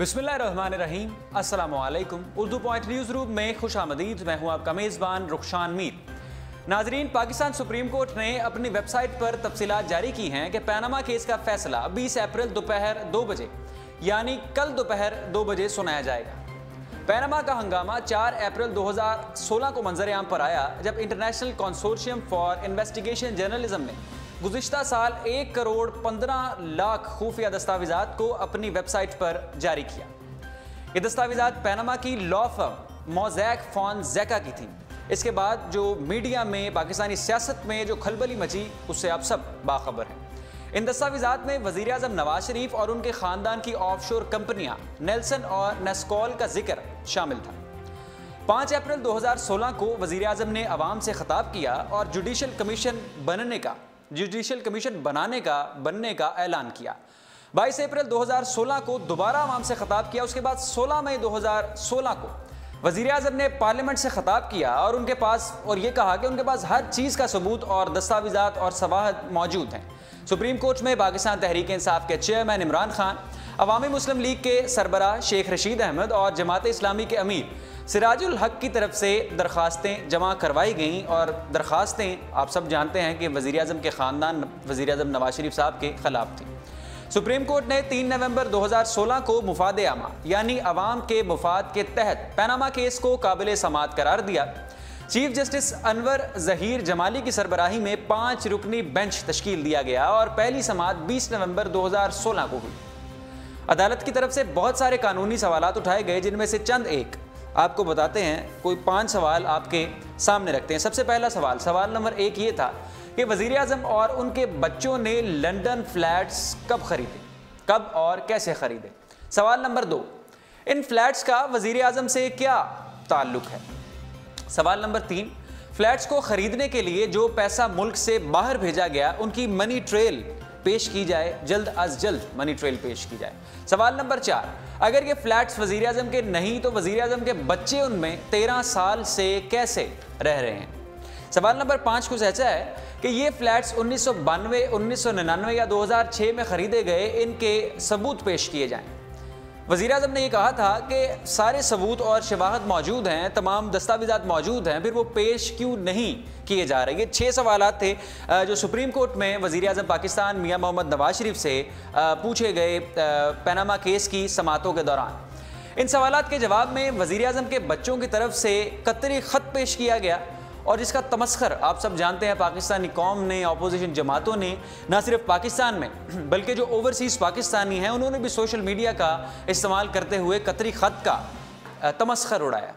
बिस्मिल्लाहिर्रहमानिर्रहीम, अस्सलामु अलैकुम। उर्दू पॉइंट न्यूज़ रूम में खुश आमदीद। मैं हूँ आपका मेज़बान रुखशान मीर। नाजरीन, पाकिस्तान सुप्रीम कोर्ट ने अपनी वेबसाइट पर तफसीलात जारी की हैं कि पैनामा केस का फैसला 20 अप्रैल दोपहर 2 बजे यानी कल दोपहर 2 बजे सुनाया जाएगा। पैनामा का हंगामा 4 अप्रैल 2016 को मंजर-ए-आम पर आया जब international consortium for investigation journalism ने गुज़िश्ता साल 1 करोड़ 15 लाख खुफिया दस्तावेज़ात को अपनी वेबसाइट पर जारी किया। ये दस्तावेज़ात पैनामा की लॉ फर्म मोज़ैक फोनसेका की थी। इसके बाद जो मीडिया में पाकिस्तानी सियासत में जो खलबली मची उससे आप सब बाखबर हैं। इन दस्तावेज़ात में वज़ीर आज़म नवाज शरीफ और उनके ख़ानदान की ऑफशोर कंपनियां नेल्सन और नेस्कॉल का जिक्र शामिल था। 5 अप्रैल 2016 को वज़ीर आज़म ने अवाम से खिताब किया और जुडिशल कमीशन बनने का ऐलान किया। 22 अप्रैल 2016 को दोबारा अवाम से खिताब किया। उसके बाद 16 मई 2016 को वज़ीर आज़म ने पार्लियामेंट से खिताब किया और ये कहा कि उनके पास हर चीज़ का सबूत और दस्तावेज़ात और सवाहद मौजूद हैं। सुप्रीम कोर्ट में पाकिस्तान तहरीक इंसाफ के चेयरमैन इमरान खान, अवामी मुस्लिम लीग के सरबराह शेख रशीद अहमद और जमात इस्लामी के अमीर सिराजुल हक की तरफ से दरख्वास्तें जमा करवाई गईं और दरख्वास्तें आप सब जानते हैं कि वज़ीर आज़म के ख़ानदान वज़ीर आज़म नवाज शरीफ साहब के ख़िलाफ़ थी। सुप्रीम कोर्ट ने 3 नवंबर 2016 को मुफाद आमा यानी अवाम के मुफाद के तहत पैनामा केस को काबिल समाअत करार दिया। चीफ जस्टिस अनवर ज़हीर जमाली की सरबराही में 5 रुकनी बेंच तश्कील दिया गया और पहली समाअत 20 नवंबर 2016 को हुई। अदालत की तरफ से बहुत सारे कानूनी सवालात उठाए गए, जिनमें से चंद एक आपको बताते हैं। कोई 5 सवाल आपके सामने रखते हैं। सबसे पहला सवाल नंबर 1 ये था कि वज़ीर आज़म और उनके बच्चों ने लंदन फ्लैट्स कब खरीदे, कब और कैसे खरीदे। सवाल नंबर 2, इन फ्लैट्स का वज़ीर आज़म से क्या ताल्लुक़ है। सवाल नंबर 3, फ्लैट्स को खरीदने के लिए जो पैसा मुल्क से बाहर भेजा गया उनकी मनी ट्रेल पेश की जाए, जल्द अज जल्द मनी ट्रेल पेश की जाए। सवाल नंबर 4, अगर ये फ्लैट्स वज़ीर आज़म के नहीं तो वज़ीर आज़म के बच्चे उनमें 13 साल से कैसे रह रहे हैं। सवाल नंबर 5 कुछ ऐसा है कि ये फ्लैट्स 1992, 1999 या 2006 में ख़रीदे गए, इनके सबूत पेश किए जाएँ। वज़ीर आज़म ने यह कहा था कि सारे सबूत और शवाहद मौजूद हैं, तमाम दस्तावेज़ात मौजूद हैं, फिर वो पेश क्यों नहीं किए जा रहे। ये 6 सवालात थे जो सुप्रीम कोर्ट में वज़ीर आज़म पाकिस्तान मियां मोहम्मद नवाज शरीफ से पूछे गए पैनामा केस की समाअतों के दौरान। इन सवालात के जवाब में वज़ीर आज़म के बच्चों की तरफ से कतरी ख़त पेश किया गया और जिसका तमस्खर आप सब जानते हैं पाकिस्तानी कौम ने, अपोजिशन जमातों ने, ना सिर्फ पाकिस्तान में बल्कि जो ओवरसीज़ पाकिस्तानी हैं उन्होंने भी सोशल मीडिया का इस्तेमाल करते हुए कतरी ख़त का तमस्खर उड़ाया।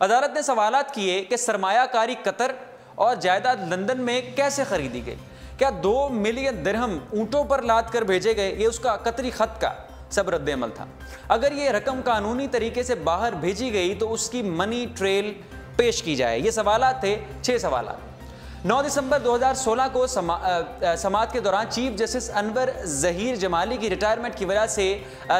अदालत ने सवालात किए कि सरमायाकारी कतर और जायदाद लंदन में कैसे ख़रीदी गई। क्या 2 मिलियन दिरहम ऊँटों पर लाद कर भेजे गए, ये उसका कतरी ख़त का सब रद्द-ए-अमल था। अगर ये रकम कानूनी तरीके से बाहर भेजी गई तो उसकी मनी ट्रेल पेश की जाए। ये सवालात थे, 6 सवालात। 9 दिसंबर 2016 को समाअत के दौरान चीफ जस्टिस अनवर ज़हीर जमाली की रिटायरमेंट की वजह से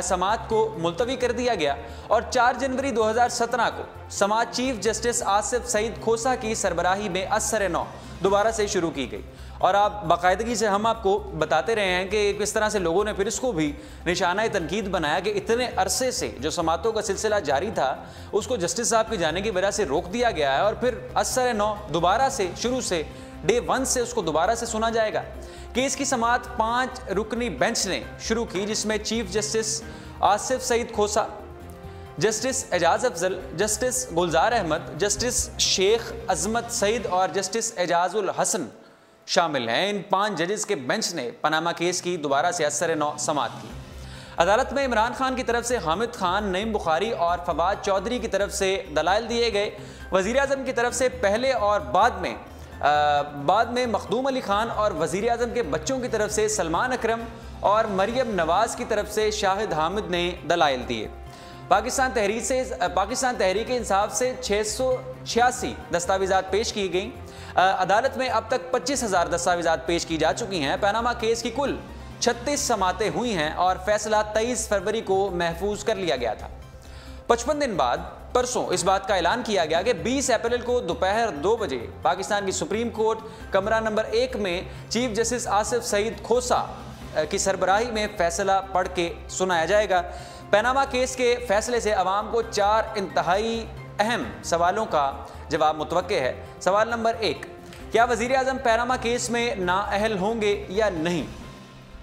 समाअत को मुलतवी कर दिया गया और 4 जनवरी 2017 को समाअत चीफ जस्टिस आसिफ सईद खोसा की सरबराही में असर-ए-नौ दोबारा से शुरू की गई। और आप बाकायदगी से हम आपको बताते रहे हैं कि किस तरह से लोगों ने फिर इसको भी निशाना तनकीद बनाया कि इतने अरसे से जो समाअतों का सिलसिला जारी था उसको जस्टिस साहब के जाने की वजह से रोक दिया गया है और फिर असर-ए-नौ दोबारा से शुरू से डे 1 से उसको दोबारा से सुना जाएगा। केस की समाअत 5 रुकनी बेंच ने शुरू की, जिसमें चीफ जस्टिस आसिफ सईद खोसा, जस्टिस एजाज अफजल, जस्टिस गुलजार अहमद, जस्टिस शेख अजमत सईद और जस्टिस एजाजुल हसन शामिल हैं। इन 5 जजेस के बेंच ने पनामा केस की दोबारा से असर-ए-नौ समाअत की। अदालत में इमरान खान की तरफ से हामिद खान, नईम बुखारी और फवाद चौधरी की तरफ से दलाइल दिए गए। वज़ीर आज़म की तरफ से पहले और बाद में मखदूम अली खान और वज़ीर आज़म के बच्चों की तरफ से सलमान अकरम और मरियम नवाज़ की तरफ से शाहिद हामिद ने दलाइल दिए। पाकिस्तान तहरीक इंसाफ से 686 दस्तावेज़ात पेश की गई। अदालत में अब तक 25,000 दस्तावेज़ात पेश की जा चुकी हैं। पैनामा केस की कुल 36 समाअतें हुई हैं और फैसला 23 फरवरी को महफूज कर लिया गया था। 55 दिन बाद परसों इस बात का ऐलान किया गया कि 20 अप्रैल को दोपहर 2 बजे पाकिस्तान की सुप्रीम कोर्ट कमरा नंबर 1 में चीफ जस्टिस आसिफ सईद खोसा की सरबराही में फैसला पढ़ के सुनाया जाएगा। पनामा केस के फैसले से अवाम को 4 इंतहाई अहम सवालों का जवाब मुतवक्के है। सवाल नंबर 1, क्या वज़ीर आज़म पनामा केस में नाअहल होंगे या नहीं?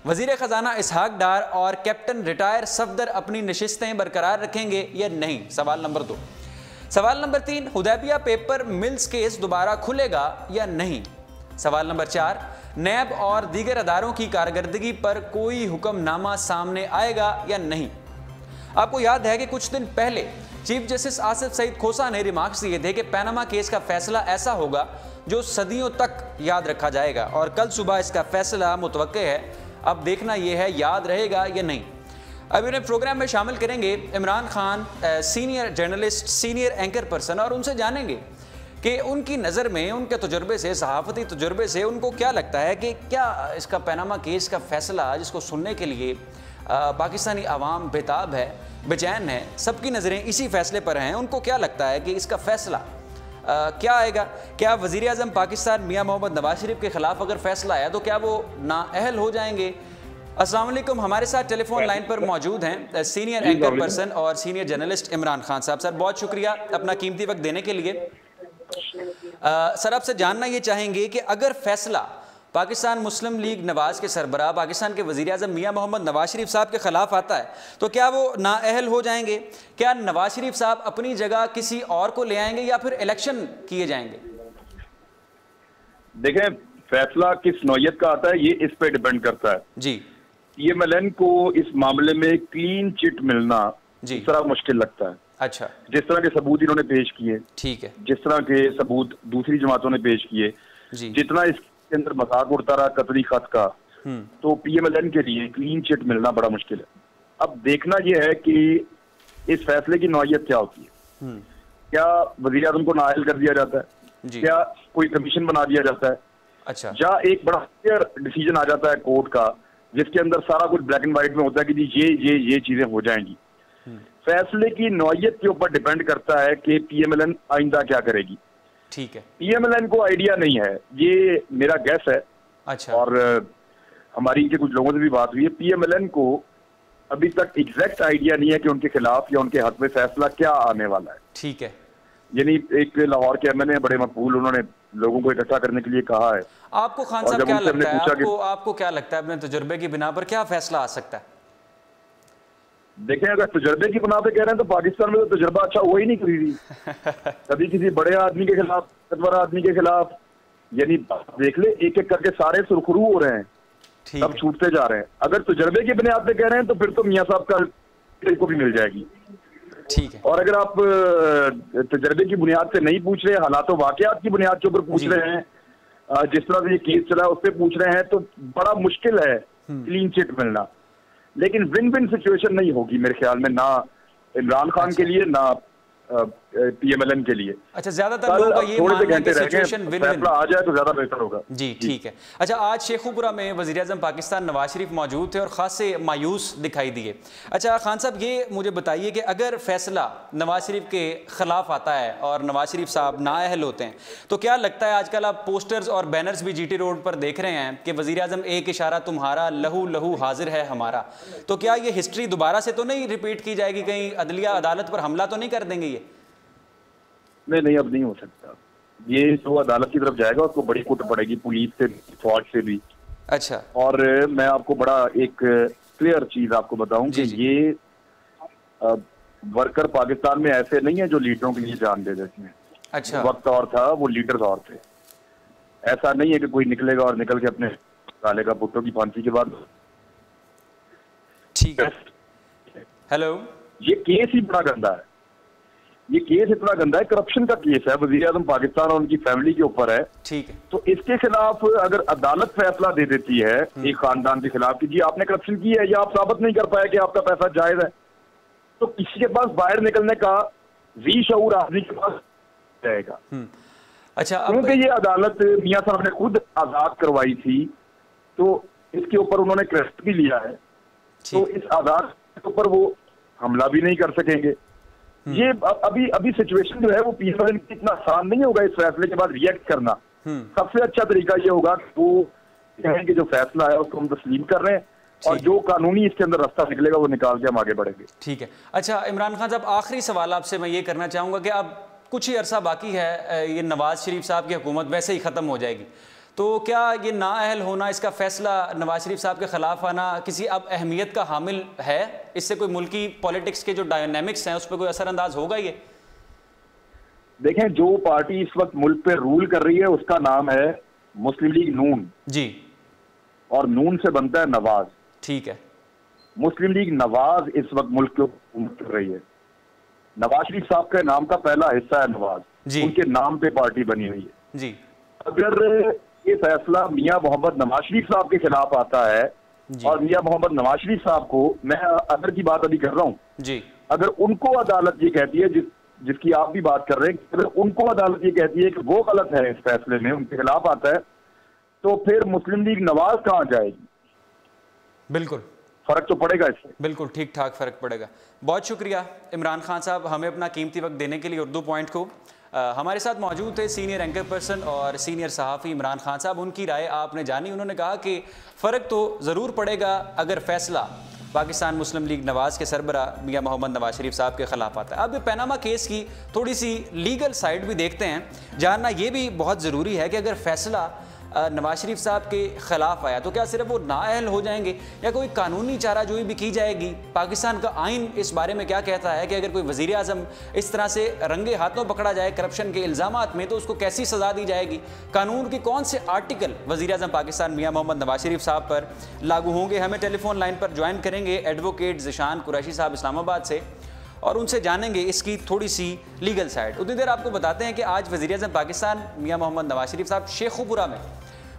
वज़ीर ख़जाना इसहाक डार और कैप्टन रिटायर सफदर अपनी नशिस्तें बरकरार रखेंगे या नहीं? सवाल नंबर 2। सवाल नंबर 3, हुदैबिया पेपर मिल्स केस दोबारा खुलेगा या नहीं? सवाल नंबर 4, नैब और दीगर अदारों की कारकर्दगी पर कोई हुक्मनामा सामने आएगा या नहीं? आपको याद है कि कुछ दिन पहले चीफ जस्टिस आसिफ सईद खोसा ने रिमार्क्स दिए थे कि पनामा केस का फैसला ऐसा होगा जो सदियों तक याद रखा जाएगा और कल सुबह इसका फैसला मुतवक्के है। अब देखना यह है याद रहेगा या नहीं। अब इन्हें प्रोग्राम में शामिल करेंगे Imran Khan, senior journalist, senior anchor person, और उनसे जानेंगे कि उनकी नज़र में, उनके तजुर्बे से, सहाफ़ती तजुर्बे से उनको क्या लगता है कि क्या इसका पनामा केस का फैसला जिसको सुनने के लिए पाकिस्तानी अवाम बेताब है, बेचैन है, सबकी नज़रें इसी फैसले पर हैं। उनको क्या लगता है कि इसका फैसला क्या आएगा? क्या वज़ीर आज़म पाकिस्तान मियां मोहम्मद नवाज शरीफ के ख़िलाफ़ अगर फैसला आया तो क्या वो नाअहल हो जाएंगे? अस्सलाम वालेकुम, हमारे साथ टेलीफोन लाइन पर मौजूद हैं सीनियर एंकर पर्सन और सीनियर जर्नलिस्ट इमरान खान साहब। सर बहुत शुक्रिया अपना कीमती वक्त देने के लिए। सर आपसे जानना ये चाहेंगे कि अगर फैसला पाकिस्तान मुस्लिम लीग नवाज के सरबराह पाकिस्तान के वज़ीर आज़म मियां मोहम्मद नवाज शरीफ साहब के ख़िलाफ़ आता है तो क्या वो नाअहल हो जाएंगे? क्या नवाज शरीफ साहब अपनी जगह किसी और को ले आएंगे या फिर इलेक्शन किए जाएंगे? देखें, फैसला किस नौयत का आता है ये इस पे डिपेंड करता है जी। PMLN को इस मामले में क्लीन चिट मिलना जिस तरह मुश्किल लगता है। अच्छा, जिस तरह के सबूत इन्होंने पेश किए, ठीक है, जिस तरह के सबूत दूसरी जमातों ने पेश किए, जितना इसके अंदर मजाक उड़ता रहा कतरी खत का, तो PMLN के लिए क्लीन चिट मिलना बड़ा मुश्किल है। अब देखना यह है कि इस फैसले की नौयत क्या होती है। क्या वज़ीर आज़म को नाअहल कर दिया जाता है? क्या कोई कमीशन बना दिया जाता है? अच्छा, या एक बड़ा क्लियर डिसीजन आ जाता है कोर्ट का जिसके अंदर सारा कुछ ब्लैक एंड व्हाइट में होता है कि जी ये चीजें हो जाएंगी। फैसले की नौयत के ऊपर डिपेंड करता है कि PMLN आइंदा क्या करेगी। ठीक है, PMLN को आइडिया नहीं है, ये मेरा गैस है। अच्छा, और हमारी इनके कुछ लोगों से भी बात हुई है। PMLN को अभी तक एग्जैक्ट आइडिया नहीं है कि उनके खिलाफ या उनके हक में फैसला क्या आने वाला है। ठीक है, यानी एक लाहौर के MNA बड़े मकबूल, उन्होंने लोगों को इकट्ठा करने के लिए कहा है। आपको खान साहब क्या लगता है, आपको क्या लगता है अपने तजुर्बे की बिना पर क्या फैसला आ सकता है? देखें, अगर तजुर्बे की बिना पे कह रहे हैं तो पाकिस्तान में तो तजुर्बा अच्छा हुआ ही नहीं कभी भी। कभी किसी बड़े आदमी के खिलाफ, ताकतवर आदमी के खिलाफ, यानी देख ले एक एक करके सारे सुरखरू हो रहे हैं, सब छूटते जा रहे हैं। अगर तजुर्बे की बुनियाद पे कह रहे हैं तो फिर तो मियां साहब का को भी मिल जाएगी। ठीक है, और अगर आप तजर्बे की बुनियाद से नहीं पूछ रहे, हालात वाकयात की बुनियाद के ऊपर पूछ रहे हैं, जिस तरह से ये केस चला उस पर पूछ रहे हैं, तो बड़ा मुश्किल है क्लीन चिट मिलना। लेकिन विन विन सिचुएशन नहीं होगी मेरे ख्याल में, ना इमरान खान के लिए ना PMLN के लिए। अच्छा, ज्यादातर लोगों का ये मानना है कि सिचुएशन विन विन आ जाए तो ज्यादा बेहतर होगा। जी ठीक है। अच्छा, आज शेखुपुरा में वज़ीर आज़म पाकिस्तान नवाज शरीफ मौजूद थे और खासे मायूस दिखाई दिए। अच्छा खान साहब, ये मुझे बताइए कि अगर फैसला नवाज शरीफ के खिलाफ आता है और नवाज शरीफ साहब नाअहल होते हैं तो क्या लगता है, आजकल आप पोस्टर्स और बैनर्स भी GT रोड पर देख रहे हैं कि वज़ीर आज़म एक इशारा तुम्हारा, लहू लहू हाजिर है हमारा, तो क्या ये हिस्ट्री दोबारा से तो नहीं रिपीट की जाएगी? कहीं अदलिया अदालत पर हमला तो नहीं कर देंगे ये? नहीं, अब नहीं हो सकता। ये तो अदालत की तरफ जाएगा, उसको बड़ी कुट पड़ेगी पुलिस से, फौज से भी। अच्छा, और मैं आपको बड़ा एक क्लियर चीज आपको बताऊं कि ये वर्कर पाकिस्तान में ऐसे नहीं है जो लीडरों के लिए जान दे देते हैं। अच्छा, वक्त और था, वो लीडर्स और थे। ऐसा नहीं है कि कोई निकलेगा और निकल के अपने डालेगा पुट्टों की फांसी के बाद। ठीक है, हेलो, ये केस ही बड़ा गंदा है। ये केस इतना गंदा है, करप्शन का केस है, वज़ीर आज़म पाकिस्तान और उनकी फैमिली के ऊपर है। ठीक है, तो इसके खिलाफ अगर अदालत फैसला दे देती है एक खानदान के खिलाफ कि जी आपने करप्शन की है या आप साबित नहीं कर पाए कि आपका पैसा जायज है, तो किसी के पास बाहर निकलने का जी शऊर आदमी के पास जाएगा। अच्छा, क्योंकि ये अदालत मियां साहब ने खुद आजाद करवाई थी, तो इसके ऊपर उन्होंने क्रेडिट भी लिया है, तो इस अदालत के ऊपर वो हमला भी नहीं कर सकेंगे। ये अभी सिचुएशन जो है वो PMLN इतना आसान नहीं होगा इस फैसले के बाद रिएक्ट करना। सबसे अच्छा तरीका ये होगा कि वो कहें कि जो फैसला है उसको हम तस्लीम कर रहे हैं, और जो कानूनी इसके अंदर रास्ता निकलेगा वो निकाल के हम आगे बढ़ेंगे। ठीक है। अच्छा इमरान खान साहब, आखिरी सवाल आपसे मैं ये करना चाहूँगा कि अब कुछ ही अरसा बाकी है, ये नवाज शरीफ साहब की हुकूमत वैसे ही ख़त्म हो जाएगी, तो क्या ये नाअहल होना, इसका फैसला नवाज शरीफ साहब के ख़िलाफ़ आना किसी अब अहमियत का हामिल है? इससे कोई मुल्की पॉलिटिक्स के जो डायनामिक्स हैं उस पर कोई असरअंदाज होगा ये? देखें, जो पार्टी इस वक्त मुल्क पे रूल कर रही है उसका नाम है मुस्लिम लीग नून जी, और नून से बनता है नवाज। ठीक है। मुस्लिम लीग नवाज इस वक्त मुल्क को हुकूमत कर रही है। नवाज शरीफ साहब के नाम का पहला हिस्सा है नवाज, उनके नाम पे पार्टी बनी हुई है जी। अगर ये फैसला मियां मोहम्मद नवाज शरीफ साहब के खिलाफ आता है और मियां मोहम्मद नवाज शरीफ साहब को, मैं अगर की बात अभी कर रहा हूँ जी, अगर उनको अदालत ये कहती है जिसकी आप भी बात कर रहे हैं, अगर उनको अदालत ये कहती है कि वो गलत है इस फैसले में, उनके खिलाफ आता है, तो फिर मुस्लिम लीग नवाज कहाँ जाएगी? बिल्कुल फर्क तो पड़ेगा इससे, बिल्कुल ठीक ठाक फर्क पड़ेगा। बहुत शुक्रिया इमरान खान साहब हमें अपना कीमती वक्त देने के लिए उर्दू पॉइंट को। हमारे साथ मौजूद थे सीनियर एंकर पर्सन और सीनियर सहाफ़ी इमरान खान साहब। उनकी राय आपने जानी। उन्होंने कहा कि फ़र्क तो ज़रूर पड़ेगा अगर फैसला पाकिस्तान मुस्लिम लीग नवाज़ के सरबरा मियां मोहम्मद नवाज शरीफ साहब के ख़िलाफ़ आता है। अब पनामा केस की थोड़ी सी लीगल साइड भी देखते हैं। जानना ये भी बहुत ज़रूरी है कि अगर फ़ैसला नवाज शरीफ साहब के ख़िलाफ़ आया तो क्या सिर्फ वो नाअहल हो जाएंगे या कोई कानूनी चाराजोई भी की जाएगी? पाकिस्तान का आइन इस बारे में क्या कहता है कि अगर कोई वज़ीर आज़म इस तरह से रंगे हाथों पकड़ा जाए करप्शन के इल्ज़ामात में तो उसको कैसी सज़ा दी जाएगी? कानून की कौन से आर्टिकल वज़ीर आज़म पाकिस्तान मियां मोहम्मद नवाज शरीफ साहब पर लागू होंगे? हमें टेलीफोन लाइन पर ज्वाइन करेंगे एडवोकेट ज़िशान कुरैशी साहब इस्लामाबाद से और उनसे जानेंगे इसकी थोड़ी सी लीगल साइड। उतनी देर आपको बताते हैं कि आज वज़ीर आज़म पाकिस्तान मियां मोहम्मद नवाज शरीफ साहब शेखुपुरा में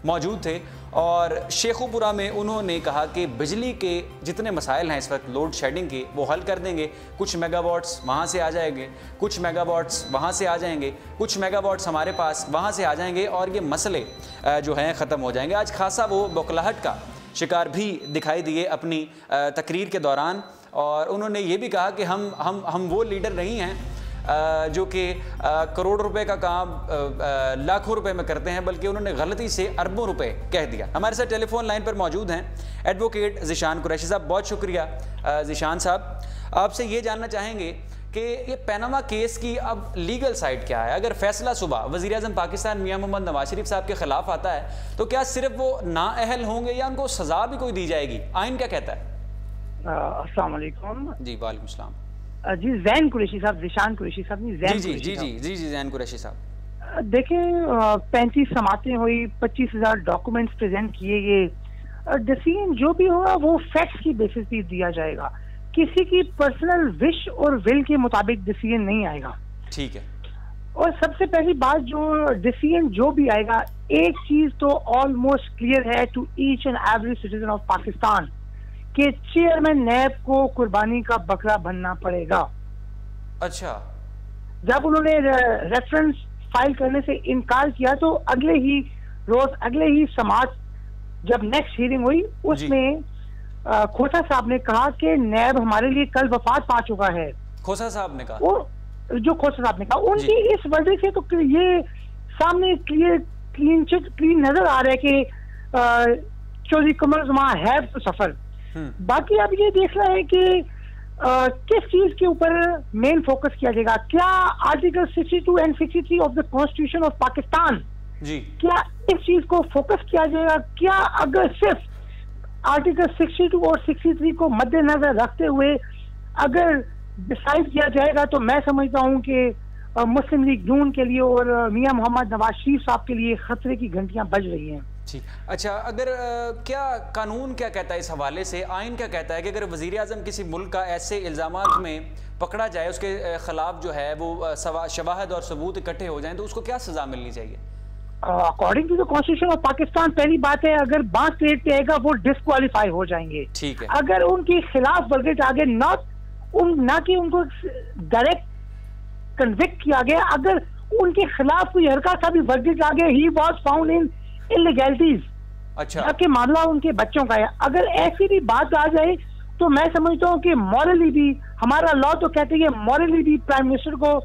मौजूद थे और शेखुपुरा में उन्होंने कहा कि बिजली के जितने मसाइल हैं इस वक्त लोड शेडिंग के वो हल कर देंगे। कुछ मेगावाट्स वहाँ से आ जाएंगे, कुछ मेगावाट्स वहाँ से आ जाएंगे, कुछ मेगावाट्स हमारे पास वहाँ से आ जाएंगे और ये मसले जो हैं ख़त्म हो जाएंगे। आज खासा वो बौखलाहट का शिकार भी दिखाई दिए अपनी तकरीर के दौरान और उन्होंने ये भी कहा कि हम वो लीडर नहीं हैं जो कि करोड़ रुपए का काम लाखों रुपए में करते हैं, बल्कि उन्होंने गलती से अरबों रुपए कह दिया। हमारे साथ टेलीफोन लाइन पर मौजूद हैं एडवोकेट ज़िशान कुरैशी साहब। बहुत शुक्रिया ज़िशान साहब। आपसे ये जानना चाहेंगे कि ये पनामा केस की अब लीगल साइड क्या है? अगर फैसला सुबह वज़ीर आज़म पाकिस्तान मियां मोहम्मद नवाज शरीफ साहब के ख़िलाफ़ आता है तो क्या सिर्फ वो नाअहल होंगे या उनको सज़ा भी कोई दी जाएगी? आइन क्या कहता है? अस्सलाम वालेकुम। जी वालेकुम सलाम। जी ज़ैन कुरैशी साहब, ज़िशान कुरैशी साहब नहीं, ज़ैन जी जी जी जी जी ज़ैन कुरैशी साहब। देखें 35 समातें हुई, 25,000 डॉक्यूमेंट्स प्रेजेंट किए गए। डिसीजन जो भी होगा वो फैक्ट्स की बेसिस पे दिया जाएगा, किसी की पर्सनल विश और विल के मुताबिक डिसीजन नहीं आएगा। ठीक है। और सबसे पहली बात, जो डिसीजन जो भी आएगा, एक चीज तो ऑलमोस्ट क्लियर है to each and every citizen of Pakistan कि चेयरमैन नैब को कुर्बानी का बकरा बनना पड़ेगा। अच्छा। जब उन्होंने रेफरेंस फाइल करने से इनकार किया तो अगले ही समाज जब नेक्स्ट हियरिंग हुई उसमें खोसा साहब ने कहा कि नैब हमारे लिए कल वफात पा चुका है। खोसा साहब ने कहा, जो खोसा साहब ने कहा, उनकी इस वर्डिक्ट से तो ये सामने क्लीन नजर आ रहा है कि चौधरी कमर ज़मान हैव टू सफर। बाकी अब ये देखना है कि किस चीज के ऊपर मेन फोकस किया जाएगा। क्या article 62 and 63 of the constitution of Pakistan जी, क्या इस चीज को फोकस किया जाएगा? क्या अगर सिर्फ आर्टिकल 62 और 63 को मद्देनजर रखते हुए अगर डिसाइड किया जाएगा तो मैं समझता हूं कि मुस्लिम लीग नून के लिए और मियां मोहम्मद नवाज शरीफ साहब के लिए खतरे की घंटियां बज रही हैं। ठीक। अच्छा, अगर क्या कानून क्या कहता है इस हवाले से? आइन क्या कहता है कि अगर वज़ीर आज़म किसी मुल्क का ऐसे इल्ज़ामात में पकड़ा जाए, उसके खिलाफ जो है वो शवाहद और सबूत इकट्ठे हो जाएं तो उसको क्या सज़ा मिलनी चाहिए? According to the constitution of Pakistan, पहली बात है अगर बात स्टेट पे आएगा वो डिस्क्वालीफाई हो जाएंगे। ठीक है। अगर उनके खिलाफ वर्डिक्ट आगे ना कि उनको डायरेक्ट कन्विक्ट किया गया, अगर उनके खिलाफ कोई हल्का सा भी वर्डिक्ट आ गया, ही वाज फाउंड इन इलीगैलिटीज, अच्छा, कि मामला उनके बच्चों का है, अगर ऐसी भी बात आ जाए तो मैं समझता हूँ कि मॉरली भी, हमारा लॉ तो कहते हैं मॉरली भी प्राइम मिनिस्टर को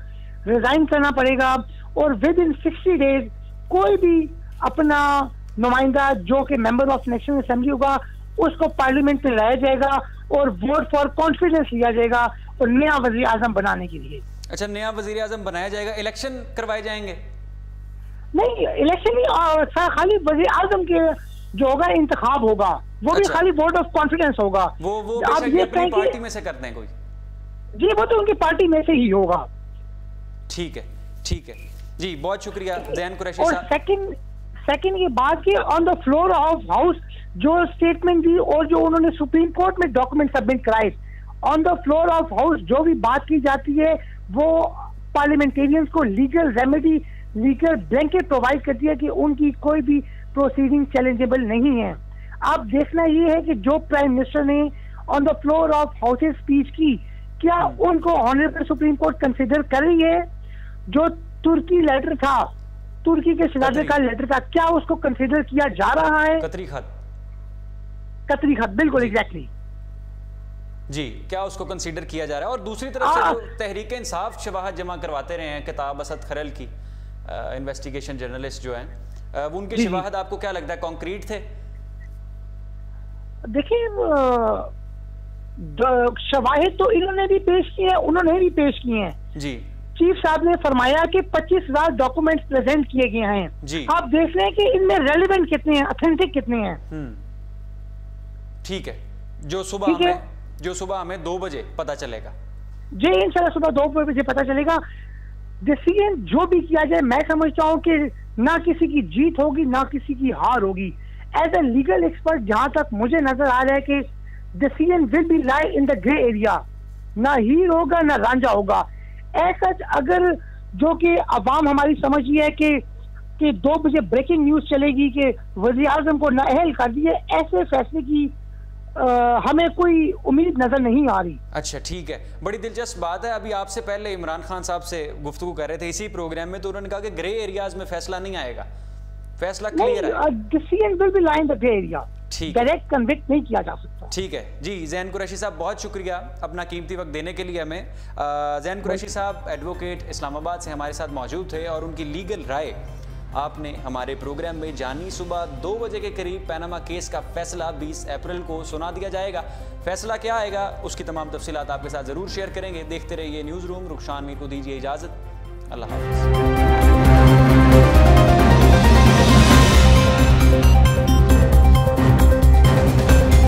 रिजाइन करना पड़ेगा और विद इन 60 डेज कोई भी अपना नुमाइंदा जो कि मेंबर ऑफ नेशनल असेंबली होगा उसको पार्लियामेंट में लाया जाएगा और वोट फॉर कॉन्फिडेंस लिया जाएगा और नया वजीर आजम बनाने के लिए। अच्छा, नया वजीर आजम बनाया जाएगा, इलेक्शन करवाए जाएंगे? नहीं, इलेक्शन नहीं, खाली वजीर आजम के जो होगा इंतखाब होगा, वो भी खाली वोट ऑफ कॉन्फिडेंस होगा। वो आप ये अपनी पार्टी में से करते हैं कोई? जी, वो तो उनकी पार्टी में से ही होगा। ठीक है, ठीक है जी, बहुत शुक्रिया ज़ैन कुरैशी साहब। और सेकंड ये बात की on the floor of house जो स्टेटमेंट दी और जो उन्होंने सुप्रीम कोर्ट में डॉक्यूमेंट सबमिट कराए, on the floor of house जो भी बात की जाती है वो पार्लियामेंटेरियंस को legal remedy, legal blanket provide करती है कि उनकी कोई भी प्रोसीडिंग चैलेंजेबल नहीं है। अब देखना ये है कि जो प्राइम मिनिस्टर ने on the floor of house speech की, क्या उनको ऑनरेबल सुप्रीम कोर्ट कंसिडर कर रही है? जो तुर्की लेटर था, तुर्की के शहजादे का लेटर था, क्या उसको कंसिडर किया जा रहा है? कतरी खत, कतरी खत, बिल्कुल एग्जैक्टली जी, क्या उसको कंसीडर किया जा रहा है? और दूसरी तरफ से जो तहरीक इंसाफ शवाहद जमा करवाते रहे हैं किताब असद खरल की, इन्वेस्टिगेशन जर्नलिस्ट जो हैं, उनके शवाहद आपको क्या लगता है कॉन्क्रीट थे? देखिए, शवाहिद तो इन्होंने भी पेश किए हैं, उन्होंने भी पेश किए हैं जी। चीफ साहब ने फरमाया कि 25,000 डॉक्यूमेंट्स प्रेजेंट किए गए हैं जी। आप देख रहे हैं कि इनमें रेलेवेंट कितने हैं, ऑथेंटिक कितने हैं। ठीक है, जो सुबह हमें 2 बजे पता चलेगा जी, इंशाल्लाह सुबह 2 बजे पता चलेगा। डिसीजन जो भी किया जाए, मैं समझता हूँ कि ना किसी की जीत होगी ना किसी की हार होगी। एज ए लीगल एक्सपर्ट जहां तक मुझे नजर आ रहा है कि decision will be lie in the grey area, ना हीर होगा ना रांझा होगा। ऐसा अगर जो कि अवाम हमारी समझ है कि 2 बजे ब्रेकिंग न्यूज चलेगी कि वज़ीर आज़म को नाअहल कर दिए, ऐसे फैसले की हमें कोई उम्मीद नजर नहीं आ रही। अच्छा, ठीक है, बड़ी दिलचस्प बात है। अभी आपसे पहले इमरान खान साहब से गुफ्तगू कर रहे थे इसी प्रोग्राम में, तो उन्होंने कहा कि ग्रे एरियाज में फैसला नहीं आएगा, फैसला क्लियर है, decision will be lie in the grey area, direct convict नहीं किया जा सकता। ठीक है जी, ज़ैन कुरैशी साहब बहुत शुक्रिया अपना कीमती वक्त देने के लिए हमें। ज़ैन कुरैशी साहब एडवोकेट इस्लामाबाद से हमारे साथ मौजूद थे और उनकी लीगल राय आपने हमारे प्रोग्राम में जानी। सुबह 2 बजे के करीब पैनामा केस का फैसला 20 अप्रैल को सुना दिया जाएगा। फैसला क्या आएगा उसकी तमाम तफसीलात आपके साथ ज़रूर शेयर करेंगे। देखते रहिए न्यूज़ रूम। रुखसान मीर को दीजिए इजाज़त। अल्लाह हाफ़िज़।